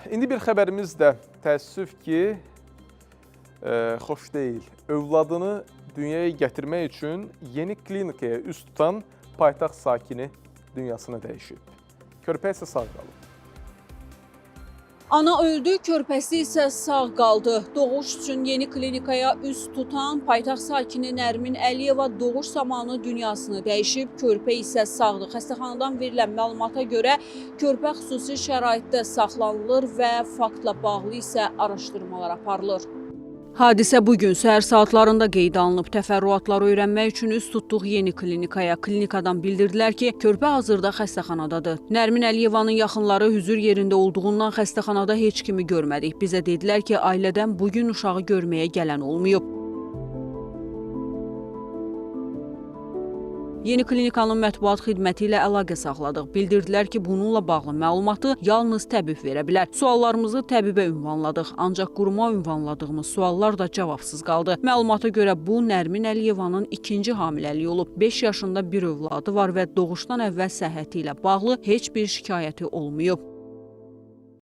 İndi bir xəbərimiz də təəssüf ki, xoş deyil. Övladını dünyaya gətirmək üçün yeni klinikaya üst tutan paytaxt sakini dünyasını dəyişib. Körpə isə sağ qalıb. Ana öldü, körpəsi isə sağ qaldı. Doğuş üçün yeni klinikaya üst tutan paytaxt sakini Nərmin Əliyeva doğuş zamanı dünyasını dəyişib, körpə isə sağdır. Xəstəxanadan verilən məlumata görə körpə xüsusi şəraitdə saxlanılır və faktla bağlı isə araşdırmalar aparılır. Hadisə bugün səhər saatlarında qeydə alınıb. Təfərrüatları öyrənmək üçün üst tutduq yeni klinikaya. Klinikadan bildirdilər ki, körpə hazırda xəstəxanadadır. Nərmin Əliyevanın yaxınları hüzür yerində olduğundan xəstəxanada heç kimi görmədik. Bizə dedilər ki, ailədən bugün uşağı görməyə gələn olmayıb. Yeni klinikanın mətbuat xidməti ilə əlaqə saxladıq. Bildirdilər ki, bununla bağlı məlumatı yalnız təbib verə bilər. Suallarımızı təbibə ünvanladıq, ancaq quruma ünvanladığımız suallar da cavabsız qaldı. Məlumata görə bu, Nərmin Əliyevanın ikinci hamiləliyi olub. 5 yaşında bir övladı var və doğuşdan əvvəl səhhəti ilə bağlı heç bir şikayəti olmayıb.